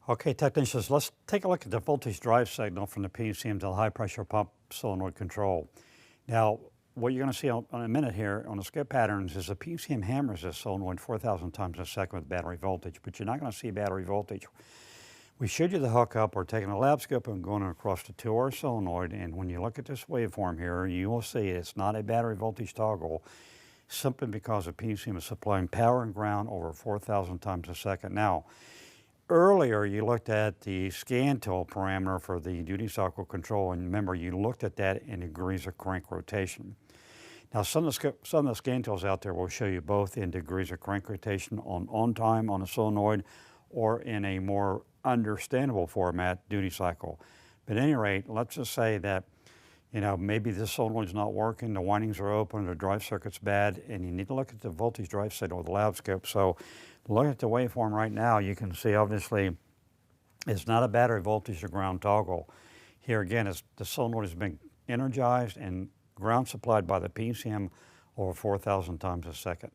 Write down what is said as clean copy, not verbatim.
Okay, technicians, let's take a look at the voltage drive signal from the PCM to the high pressure pump solenoid control. Now, what you're going to see in a minute here on the skip patterns is the PCM hammers this solenoid 4,000 times a second with battery voltage, but you're not going to see battery voltage. We showed you the hookup. We're taking a lab scope and going across the 2R solenoid, and when you look at this waveform here, you will see it's not a battery voltage toggle, simply because the PCM is supplying power and ground over 4,000 times a second. Now, earlier you looked at the scan tool parameter for the duty cycle control, and remember you looked at that in degrees of crank rotation. Now some of the scan tools out there will show you both in degrees of crank rotation on time on a solenoid, or in a more understandable format, duty cycle. But at any rate, let's just say that maybe this solenoid's not working, the windings are open, the drive circuit's bad, and you need to look at the voltage drive signal with the lab scope. So look at the waveform right now. You can see obviously it's not a battery voltage to ground toggle. Here again, the solenoid has been energized and ground supplied by the PCM over 4,000 times a second.